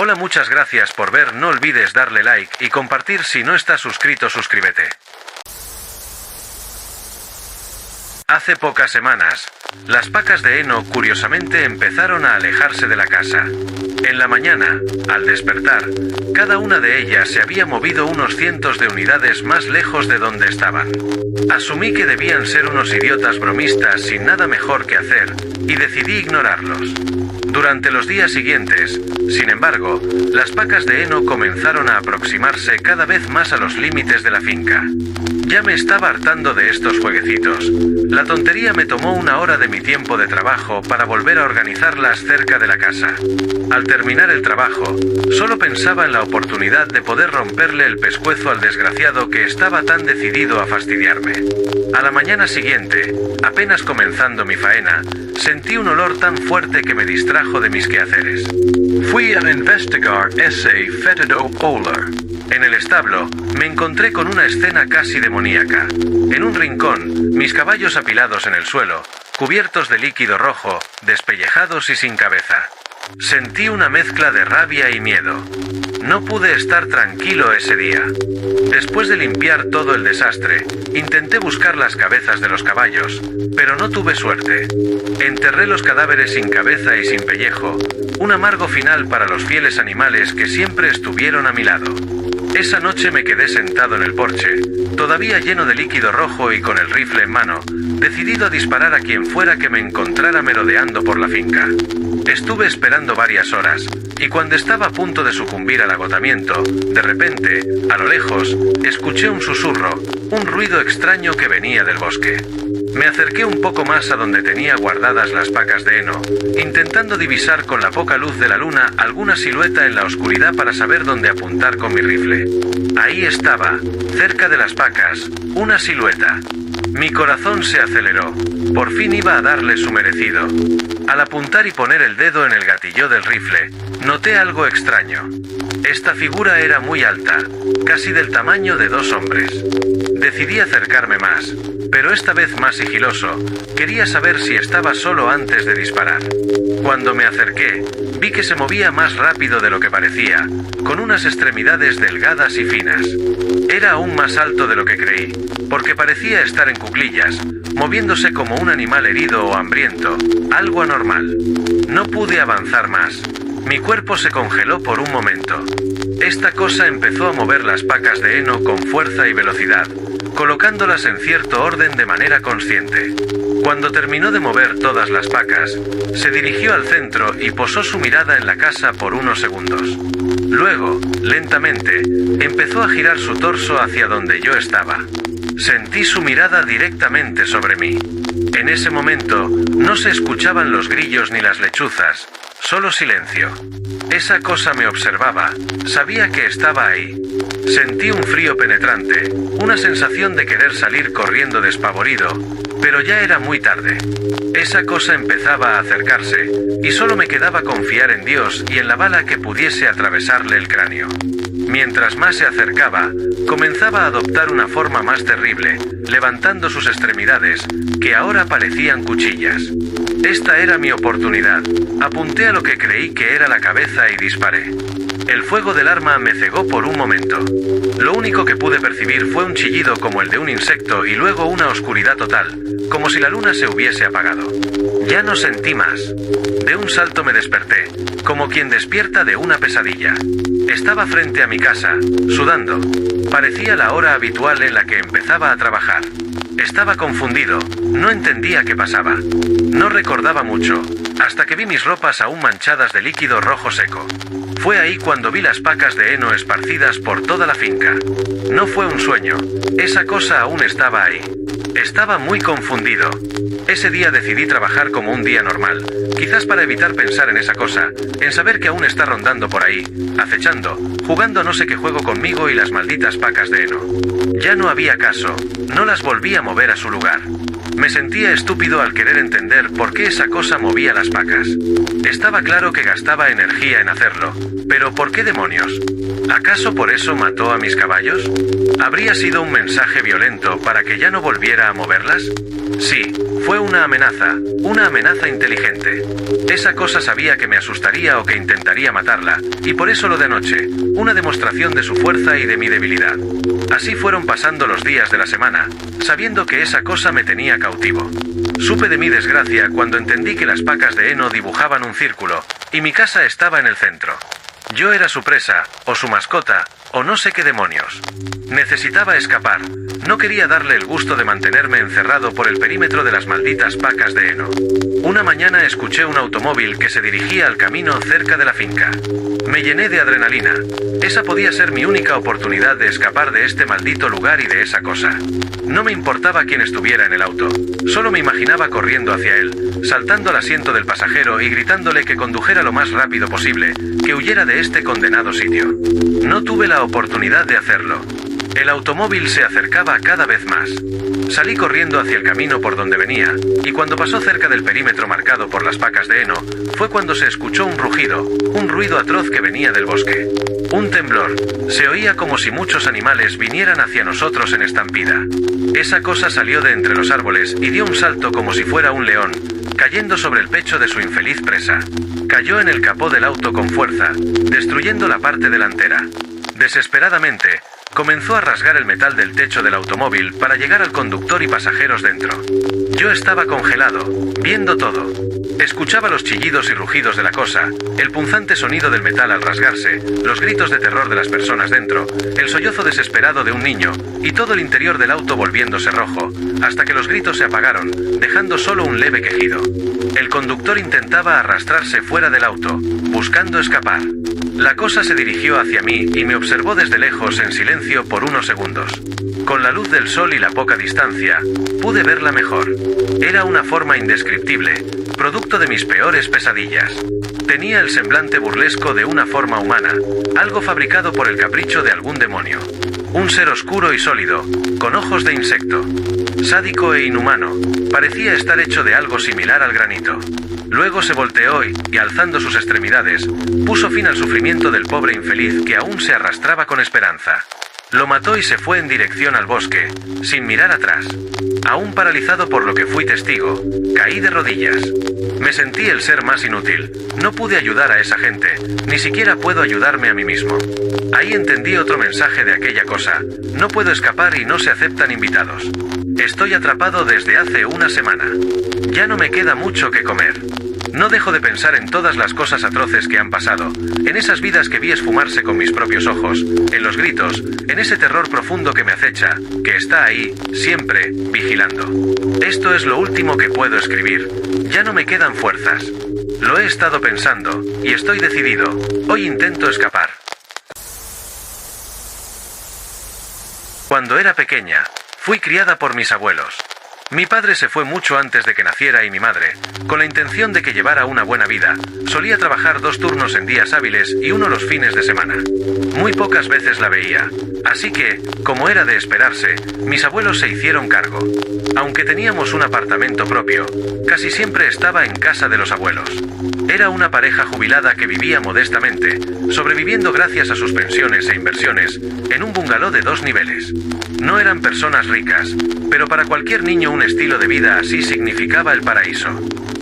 Hola, muchas gracias por ver, no olvides darle like y compartir si no estás suscrito, suscríbete. Hace pocas semanas, las pacas de heno curiosamente empezaron a alejarse de la casa. En la mañana, al despertar, cada una de ellas se había movido unos cientos de unidades más lejos de donde estaban. Asumí que debían ser unos idiotas bromistas sin nada mejor que hacer, y decidí ignorarlos. Durante los días siguientes, sin embargo, las pacas de heno comenzaron a aproximarse cada vez más a los límites de la finca. Ya me estaba hartando de estos jueguecitos. La tontería me tomó una hora de mi tiempo de trabajo para volver a organizarlas cerca de la casa. Al terminar el trabajo, solo pensaba en la oportunidad de poder romperle el pescuezo al desgraciado que estaba tan decidido a fastidiarme. A la mañana siguiente, apenas comenzando mi faena, sentí un olor tan fuerte que me distrajo de mis quehaceres. Fui a investigar ese fétido olor. En el establo, me encontré con una escena casi demoníaca. En un rincón, mis caballos apilados en el suelo, cubiertos de líquido rojo, despellejados y sin cabeza. Sentí una mezcla de rabia y miedo. No pude estar tranquilo ese día. Después de limpiar todo el desastre, intenté buscar las cabezas de los caballos, pero no tuve suerte. Enterré los cadáveres sin cabeza y sin pellejo, un amargo final para los fieles animales que siempre estuvieron a mi lado. Esa noche me quedé sentado en el porche, todavía lleno de líquido rojo y con el rifle en mano, decidido a disparar a quien fuera que me encontrara merodeando por la finca. Estuve esperando varias horas, y cuando estaba a punto de sucumbir al agotamiento, de repente, a lo lejos, escuché un susurro, un ruido extraño que venía del bosque. Me acerqué un poco más a donde tenía guardadas las pacas de heno, intentando divisar con la poca luz de la luna alguna silueta en la oscuridad para saber dónde apuntar con mi rifle. Ahí estaba, cerca de las pacas, una silueta. Mi corazón se aceleró. Por fin iba a darle su merecido. Al apuntar y poner el dedo en el gatillo del rifle, noté algo extraño. Esta figura era muy alta, casi del tamaño de 2 hombres. Decidí acercarme más, pero esta vez más sigiloso. Quería saber si estaba solo antes de disparar. Cuando me acerqué, vi que se movía más rápido de lo que parecía, con unas extremidades delgadas y finas. Era aún más alto de lo que creí, porque parecía estar en cuclillas, moviéndose como un animal herido o hambriento, algo anormal. No pude avanzar más. Mi cuerpo se congeló por un momento. Esta cosa empezó a mover las pacas de heno con fuerza y velocidad, colocándolas en cierto orden de manera consciente. Cuando terminó de mover todas las pacas, se dirigió al centro y posó su mirada en la casa por unos segundos. Luego, lentamente, empezó a girar su torso hacia donde yo estaba. Sentí su mirada directamente sobre mí. En ese momento, no se escuchaban los grillos ni las lechuzas, solo silencio. Esa cosa me observaba, sabía que estaba ahí. Sentí un frío penetrante, una sensación de querer salir corriendo despavorido, pero ya era muy tarde. Esa cosa empezaba a acercarse, y solo me quedaba confiar en Dios y en la bala que pudiese atravesarle el cráneo. Mientras más se acercaba, comenzaba a adoptar una forma más terrible, levantando sus extremidades, que ahora parecían cuchillas. Esta era mi oportunidad. Apunté a lo que creí que era la cabeza y disparé. El fuego del arma me cegó por un momento. Lo único que pude percibir fue un chillido como el de un insecto y luego una oscuridad total, como si la luna se hubiese apagado. Ya no sentí más. De un salto me desperté, como quien despierta de una pesadilla. Estaba frente a mi casa, sudando. Parecía la hora habitual en la que empezaba a trabajar. Estaba confundido, no entendía qué pasaba. No recordaba mucho, hasta que vi mis ropas aún manchadas de líquido rojo seco. Fue ahí cuando vi las pacas de heno esparcidas por toda la finca. No fue un sueño, esa cosa aún estaba ahí. Estaba muy confundido. Ese día decidí trabajar como un día normal, quizás para evitar pensar en esa cosa, en saber que aún está rondando por ahí, acechando, jugando no sé qué juego conmigo y las malditas pacas de heno. Ya no había caso, no las volví a mover a su lugar. Me sentía estúpido al querer entender por qué esa cosa movía las pacas. Estaba claro que gastaba energía en hacerlo, pero ¿por qué demonios? ¿Acaso por eso mató a mis caballos? ¿Habría sido un mensaje violento para que ya no volviera a moverlas? Sí, fue una amenaza inteligente. Esa cosa sabía que me asustaría o que intentaría matarla, y por eso lo de anoche, una demostración de su fuerza y de mi debilidad. Así fueron pasando los días de la semana, sabiendo que esa cosa me tenía cautivo. Supe de mi desgracia cuando entendí que las pacas de heno dibujaban un círculo, y mi casa estaba en el centro. Yo era su presa, o su mascota, o no sé qué demonios. Necesitaba escapar. No quería darle el gusto de mantenerme encerrado por el perímetro de las malditas pacas de heno. Una mañana escuché un automóvil que se dirigía al camino cerca de la finca. Me llené de adrenalina. Esa podía ser mi única oportunidad de escapar de este maldito lugar y de esa cosa. No me importaba quién estuviera en el auto. Solo me imaginaba corriendo hacia él, saltando al asiento del pasajero y gritándole que condujera lo más rápido posible, que huyera de este condenado sitio. No tuve la oportunidad de hacerlo. El automóvil se acercaba cada vez más. Salí corriendo hacia el camino por donde venía, y cuando pasó cerca del perímetro marcado por las pacas de heno, fue cuando se escuchó un rugido, un ruido atroz que venía del bosque. Un temblor. Se oía como si muchos animales vinieran hacia nosotros en estampida. Esa cosa salió de entre los árboles y dio un salto como si fuera un león, cayendo sobre el pecho de su infeliz presa. Cayó en el capó del auto con fuerza, destruyendo la parte delantera. Desesperadamente, comenzó a rasgar el metal del techo del automóvil para llegar al conductor y pasajeros dentro. Yo estaba congelado, viendo todo. Escuchaba los chillidos y rugidos de la cosa, el punzante sonido del metal al rasgarse, los gritos de terror de las personas dentro, el sollozo desesperado de un niño, y todo el interior del auto volviéndose rojo, hasta que los gritos se apagaron, dejando solo un leve quejido. El conductor intentaba arrastrarse fuera del auto, buscando escapar. La cosa se dirigió hacia mí y me observó desde lejos en silencio por unos segundos. Con la luz del sol y la poca distancia, pude verla mejor. Era una forma indescriptible, producto de mis peores pesadillas. Tenía el semblante burlesco de una forma humana, algo fabricado por el capricho de algún demonio. Un ser oscuro y sólido, con ojos de insecto. Sádico e inhumano, parecía estar hecho de algo similar al granito. Luego se volteó y, alzando sus extremidades, puso fin al sufrimiento del pobre infeliz que aún se arrastraba con esperanza. Lo mató y se fue en dirección al bosque, sin mirar atrás. Aún paralizado por lo que fui testigo, caí de rodillas. Me sentí el ser más inútil. No pude ayudar a esa gente, ni siquiera puedo ayudarme a mí mismo. Ahí entendí otro mensaje de aquella cosa. No puedo escapar y no se aceptan invitados. Estoy atrapado desde hace una semana. Ya no me queda mucho que comer. No dejo de pensar en todas las cosas atroces que han pasado, en esas vidas que vi esfumarse con mis propios ojos, en los gritos, en ese terror profundo que me acecha, que está ahí, siempre, vigilando. Esto es lo último que puedo escribir. Ya no me quedan fuerzas. Lo he estado pensando, y estoy decidido. Hoy intento escapar. Cuando era pequeña, fui criada por mis abuelos. Mi padre se fue mucho antes de que naciera y mi madre, con la intención de que llevara una buena vida, solía trabajar 2 turnos en días hábiles y uno los fines de semana. Muy pocas veces la veía, así que, como era de esperarse, mis abuelos se hicieron cargo. Aunque teníamos un apartamento propio, casi siempre estaba en casa de los abuelos. Era una pareja jubilada que vivía modestamente, sobreviviendo gracias a sus pensiones e inversiones, en un bungalow de 2 niveles. No eran personas ricas, pero para cualquier niño un estilo de vida así significaba el paraíso.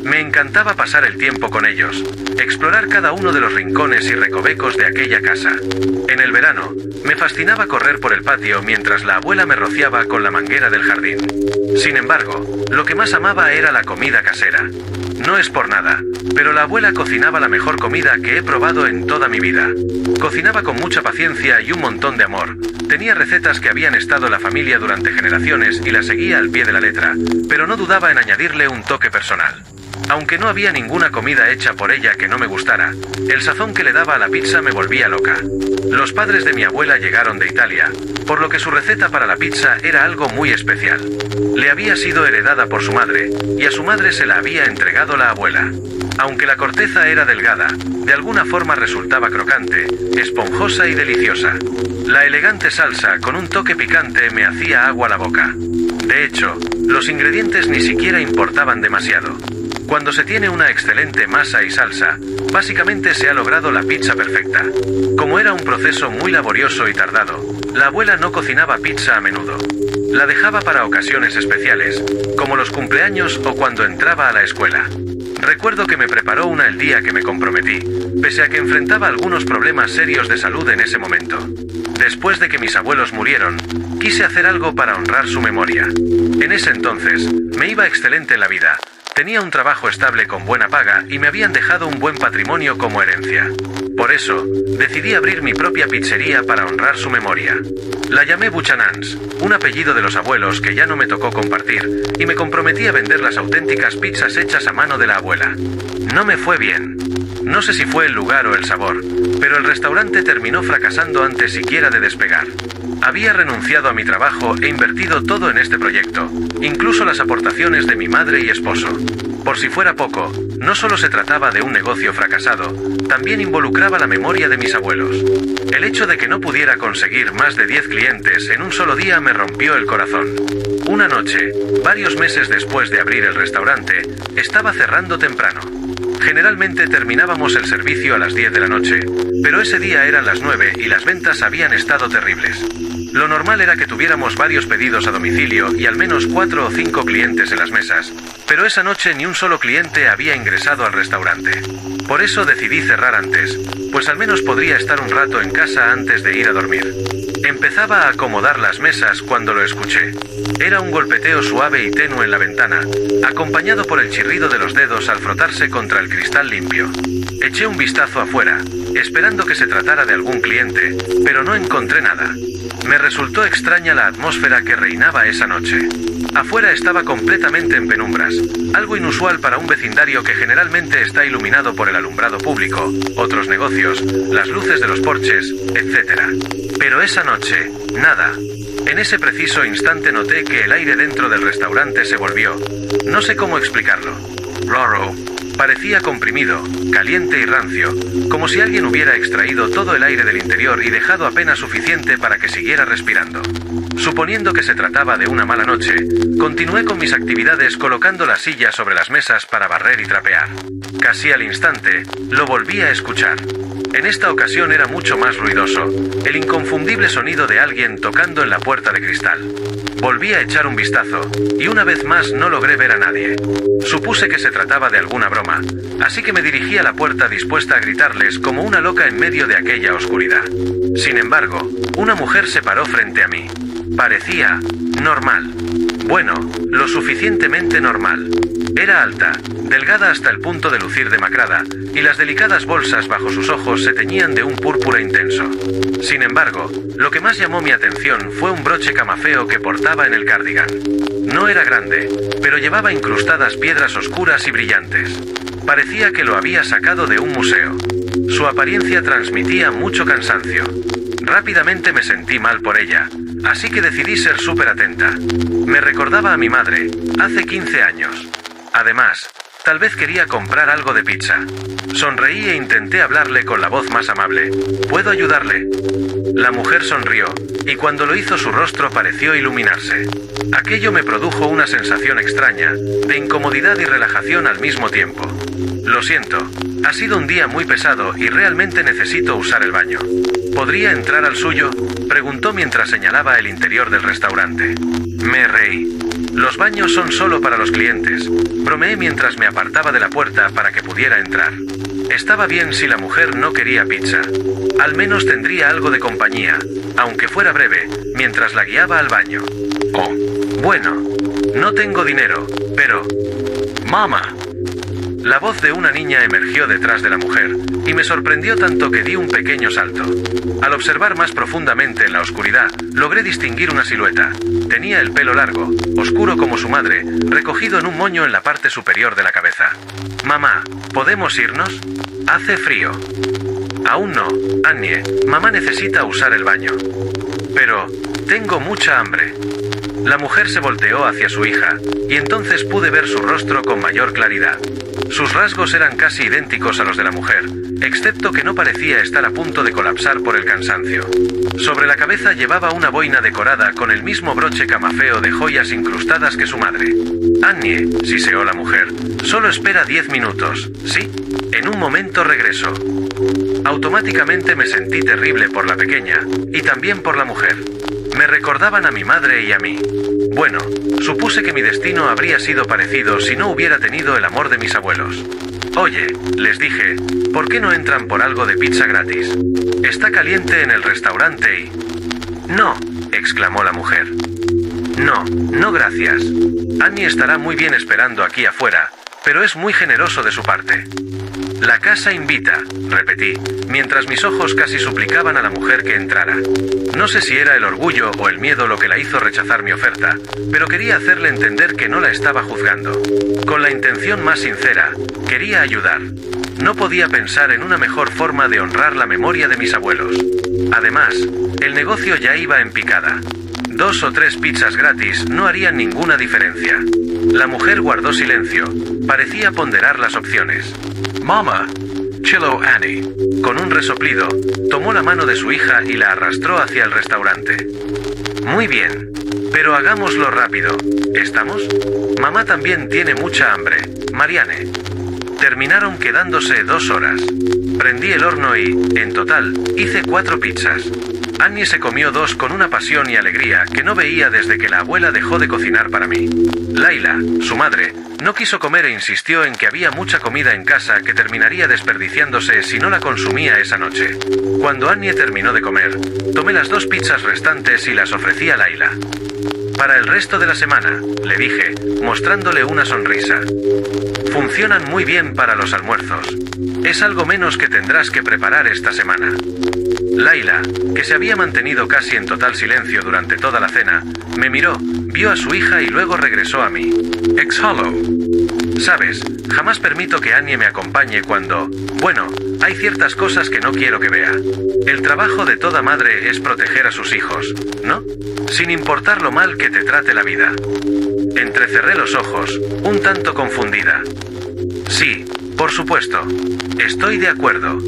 Me encantaba pasar el tiempo con ellos, explorar cada uno de los rincones y recovecos de aquella casa. En el verano, me fascinaba correr por el patio mientras la abuela me rociaba con la manguera del jardín. Sin embargo, lo que más amaba era la comida casera. No es por nada, pero la abuela cocinaba la mejor comida que he probado en toda mi vida. Cocinaba con mucha paciencia y un montón de amor. Tenía recetas que habían estado en la familia durante generaciones y las seguía al pie de la letra, pero no dudaba en añadirle un toque personal. Aunque no había ninguna comida hecha por ella que no me gustara, el sazón que le daba a la pizza me volvía loca. Los padres de mi abuela llegaron de Italia, por lo que su receta para la pizza era algo muy especial. Le había sido heredada por su madre, y a su madre se la había entregado la abuela. Aunque la corteza era delgada, de alguna forma resultaba crocante, esponjosa y deliciosa. La elegante salsa con un toque picante me hacía agua la boca. De hecho, los ingredientes ni siquiera importaban demasiado. Cuando se tiene una excelente masa y salsa, básicamente se ha logrado la pizza perfecta. Como era un proceso muy laborioso y tardado, la abuela no cocinaba pizza a menudo. La dejaba para ocasiones especiales, como los cumpleaños o cuando entraba a la escuela. Recuerdo que me preparó una el día que me comprometí, pese a que enfrentaba algunos problemas serios de salud en ese momento. Después de que mis abuelos murieron, quise hacer algo para honrar su memoria. En ese entonces, me iba excelente en la vida. Tenía un trabajo estable con buena paga y me habían dejado un buen patrimonio como herencia. Por eso, decidí abrir mi propia pizzería para honrar su memoria. La llamé Buchanan's, un apellido de los abuelos que ya no me tocó compartir, y me comprometí a vender las auténticas pizzas hechas a mano de la abuela. No me fue bien. No sé si fue el lugar o el sabor, pero el restaurante terminó fracasando antes siquiera de despegar. Había renunciado a mi trabajo e invertido todo en este proyecto, incluso las aportaciones de mi madre y esposo. Por si fuera poco, no solo se trataba de un negocio fracasado, también involucraba la memoria de mis abuelos. El hecho de que no pudiera conseguir más de 10 clientes en un solo día me rompió el corazón. Una noche, varios meses después de abrir el restaurante, estaba cerrando temprano. Generalmente terminábamos el servicio a las 10 de la noche, pero ese día eran las 9 y las ventas habían estado terribles. Lo normal era que tuviéramos varios pedidos a domicilio y al menos 4 o 5 clientes en las mesas, pero esa noche ni un solo cliente había ingresado al restaurante. Por eso decidí cerrar antes, pues al menos podría estar un rato en casa antes de ir a dormir. Empezaba a acomodar las mesas cuando lo escuché. Era un golpeteo suave y tenue en la ventana, acompañado por el chirrido de los dedos al frotarse contra el cristal limpio. Eché un vistazo afuera, esperando que se tratara de algún cliente, pero no encontré nada. Me resultó extraña la atmósfera que reinaba esa noche. Afuera estaba completamente en penumbras, algo inusual para un vecindario que generalmente está iluminado por el alumbrado público, otros negocios, las luces de los porches, etc. Pero esa noche, nada. En ese preciso instante noté que el aire dentro del restaurante se volvió. No sé cómo explicarlo. Raro. Parecía comprimido, caliente y rancio, como si alguien hubiera extraído todo el aire del interior y dejado apenas suficiente para que siguiera respirando. Suponiendo que se trataba de una mala noche, continué con mis actividades colocando las sillas sobre las mesas para barrer y trapear. Casi al instante, lo volví a escuchar. En esta ocasión era mucho más ruidoso, el inconfundible sonido de alguien tocando en la puerta de cristal. Volví a echar un vistazo, y una vez más no logré ver a nadie. Supuse que se trataba de alguna broma, así que me dirigí a la puerta dispuesta a gritarles como una loca en medio de aquella oscuridad. Sin embargo, una mujer se paró frente a mí. Parecía normal. Bueno, lo suficientemente normal. Era alta, delgada hasta el punto de lucir demacrada, y las delicadas bolsas bajo sus ojos se teñían de un púrpura intenso. Sin embargo, lo que más llamó mi atención fue un broche camafeo que portaba en el cardigan. No era grande, pero llevaba incrustadas piedras oscuras y brillantes. Parecía que lo había sacado de un museo. Su apariencia transmitía mucho cansancio. Rápidamente me sentí mal por ella, así que decidí ser súper atenta. Me recordaba a mi madre, hace 15 años. Además, tal vez quería comprar algo de pizza. Sonreí e intenté hablarle con la voz más amable. ¿Puedo ayudarle? La mujer sonrió, y cuando lo hizo su rostro pareció iluminarse. Aquello me produjo una sensación extraña, de incomodidad y relajación al mismo tiempo. Lo siento, ha sido un día muy pesado y realmente necesito usar el baño. ¿Podría entrar al suyo?, preguntó mientras señalaba el interior del restaurante. Me reí. Los baños son solo para los clientes, bromeé mientras me apartaba de la puerta para que pudiera entrar. Estaba bien si la mujer no quería pizza. Al menos tendría algo de compañía, aunque fuera breve, mientras la guiaba al baño. Oh, bueno, no tengo dinero, pero... ¡Mamá! La voz de una niña emergió detrás de la mujer, y me sorprendió tanto que di un pequeño salto. Al observar más profundamente en la oscuridad, logré distinguir una silueta. Tenía el pelo largo, oscuro como su madre, recogido en un moño en la parte superior de la cabeza. Mamá, ¿podemos irnos? Hace frío. Aún no, Annie, mamá necesita usar el baño. Pero, tengo mucha hambre. La mujer se volteó hacia su hija, y entonces pude ver su rostro con mayor claridad. Sus rasgos eran casi idénticos a los de la mujer, excepto que no parecía estar a punto de colapsar por el cansancio. Sobre la cabeza llevaba una boina decorada con el mismo broche camafeo de joyas incrustadas que su madre. Annie, siseó la mujer, solo espera 10 minutos, ¿sí? En un momento regreso. Automáticamente me sentí terrible por la pequeña, y también por la mujer. Me recordaban a mi madre y a mí. Bueno, supuse que mi destino habría sido parecido si no hubiera tenido el amor de mis abuelos. Oye, les dije, ¿por qué no entran por algo de pizza gratis? Está caliente en el restaurante y... No, exclamó la mujer. No, no gracias. Annie estará muy bien esperando aquí afuera, pero es muy generoso de su parte. La casa invita, repetí, mientras mis ojos casi suplicaban a la mujer que entrara. No sé si era el orgullo o el miedo lo que la hizo rechazar mi oferta, pero quería hacerle entender que no la estaba juzgando. Con la intención más sincera, quería ayudar. No podía pensar en una mejor forma de honrar la memoria de mis abuelos. Además, el negocio ya iba en picada. 2 o 3 pizzas gratis no harían ninguna diferencia. La mujer guardó silencio. Parecía ponderar las opciones. Mama, chilló Annie. Con un resoplido, tomó la mano de su hija y la arrastró hacia el restaurante. Muy bien. Pero hagámoslo rápido. ¿Estamos? Mamá también tiene mucha hambre. Marianne. Terminaron quedándose 2 horas. Prendí el horno y, en total, hice 4 pizzas. Annie se comió 2 con una pasión y alegría que no veía desde que la abuela dejó de cocinar para mí. Laila, su madre, no quiso comer e insistió en que había mucha comida en casa que terminaría desperdiciándose si no la consumía esa noche. Cuando Annie terminó de comer, tomé las 2 pizzas restantes y las ofrecí a Laila. Para el resto de la semana, le dije, mostrándole una sonrisa. Funcionan muy bien para los almuerzos. Es algo menos que tendrás que preparar esta semana. Laila, que se había mantenido casi en total silencio durante toda la cena, me miró, vio a su hija y luego regresó a mí. Exhaló. Sabes, jamás permito que Annie me acompañe cuando... Bueno, hay ciertas cosas que no quiero que vea. El trabajo de toda madre es proteger a sus hijos, ¿no? Sin importar lo mal que te trate la vida. Entrecerré los ojos, un tanto confundida. Sí, por supuesto. Estoy de acuerdo.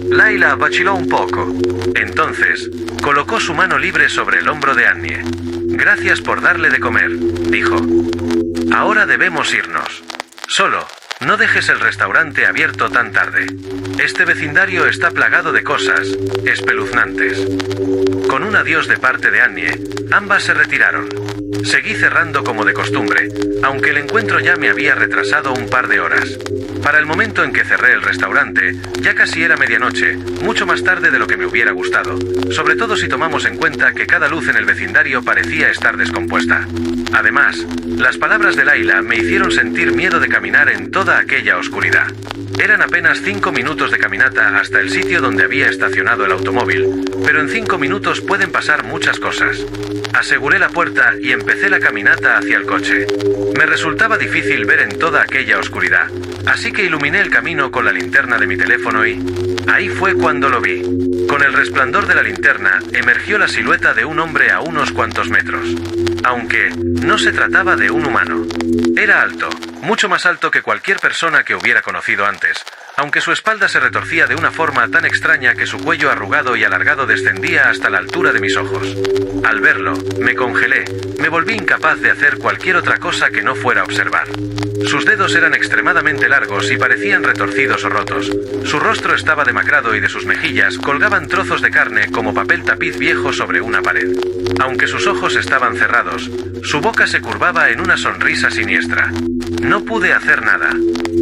Laila vaciló un poco. Entonces, colocó su mano libre sobre el hombro de Annie. Gracias por darle de comer, dijo. Ahora debemos irnos. Solo, no dejes el restaurante abierto tan tarde. Este vecindario está plagado de cosas espeluznantes. Con un adiós de parte de Annie, ambas se retiraron. Seguí cerrando como de costumbre, aunque el encuentro ya me había retrasado un par de horas. Para el momento en que cerré el restaurante, ya casi era medianoche, mucho más tarde de lo que me hubiera gustado, sobre todo si tomamos en cuenta que cada luz en el vecindario parecía estar descompuesta. Además, las palabras de Laila me hicieron sentir miedo de caminar en toda aquella oscuridad. Eran apenas 5 minutos de caminata hasta el sitio donde había estacionado el automóvil, pero en 5 minutos pueden pasar muchas cosas. Aseguré la puerta y empecé la caminata hacia el coche. Me resultaba difícil ver en toda aquella oscuridad, así que iluminé el camino con la linterna de mi teléfono y... ahí fue cuando lo vi. Con el resplandor de la linterna, emergió la silueta de un hombre a unos cuantos metros. Aunque, no se trataba de un humano. Era alto, mucho más alto que cualquier persona que hubiera conocido antes, aunque su espalda se retorcía de una forma tan extraña que su cuello arrugado y alargado descendía hasta la altura de mis ojos. Al verlo, me congelé, me volví incapaz de hacer cualquier otra cosa que no fuera observar. Sus dedos eran extremadamente largos y parecían retorcidos o rotos. Su rostro estaba demacrado y de sus mejillas colgaban trozos de carne como papel tapiz viejo sobre una pared. Aunque sus ojos estaban cerrados, su boca se curvaba en una sonrisa siniestra. No pude hacer nada.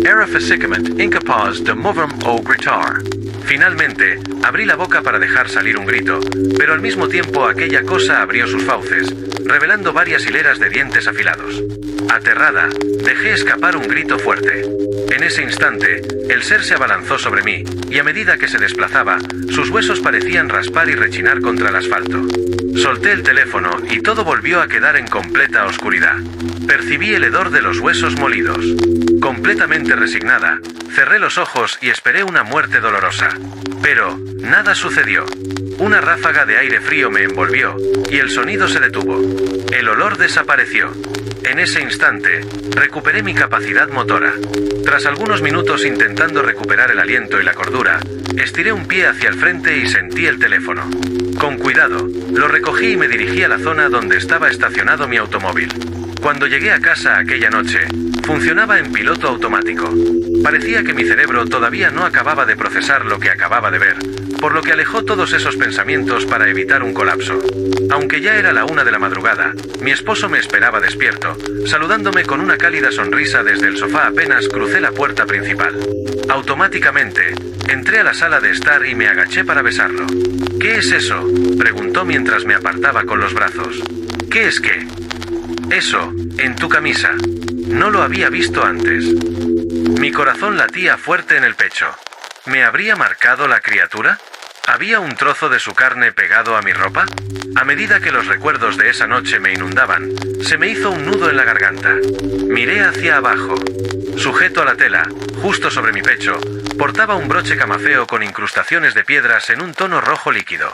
Era físicamente incapaz de moverme o gritar. Finalmente, abrí la boca para dejar salir un grito, pero al mismo tiempo aquella cosa abrió sus fauces, revelando varias hileras de dientes afilados. Aterrada, dejé escapar un grito fuerte. En ese instante, el ser se abalanzó sobre mí, y a medida que se desplazaba, sus huesos parecían raspar y rechinar contra el asfalto. Solté el teléfono y todo volvió a quedar en completa oscuridad. Percibí el hedor de los huesos molidos. Completamente resignada, cerré los ojos y esperé una muerte dolorosa. Pero, nada sucedió. Una ráfaga de aire frío me envolvió, y el sonido se detuvo. El olor desapareció. En ese instante, recuperé mi capacidad motora. Tras algunos minutos intentando recuperar el aliento y la cordura, estiré un pie hacia el frente y sentí el teléfono. Con cuidado, lo recogí y me dirigí a la zona donde estaba estacionado mi automóvil. Cuando llegué a casa aquella noche, funcionaba en piloto automático. Parecía que mi cerebro todavía no acababa de procesar lo que acababa de ver, por lo que alejó todos esos pensamientos para evitar un colapso. Aunque ya era la 1 de la madrugada, mi esposo me esperaba despierto, saludándome con una cálida sonrisa desde el sofá apenas crucé la puerta principal. Automáticamente, entré a la sala de estar y me agaché para besarlo. ¿Qué es eso?, preguntó mientras me apartaba con los brazos. ¿Qué es qué? Eso, en tu camisa. No lo había visto antes. Mi corazón latía fuerte en el pecho. ¿Me habría marcado la criatura? ¿Había un trozo de su carne pegado a mi ropa? A medida que los recuerdos de esa noche me inundaban, se me hizo un nudo en la garganta. Miré hacia abajo. Sujeto a la tela, justo sobre mi pecho, portaba un broche camafeo con incrustaciones de piedras en un tono rojo líquido.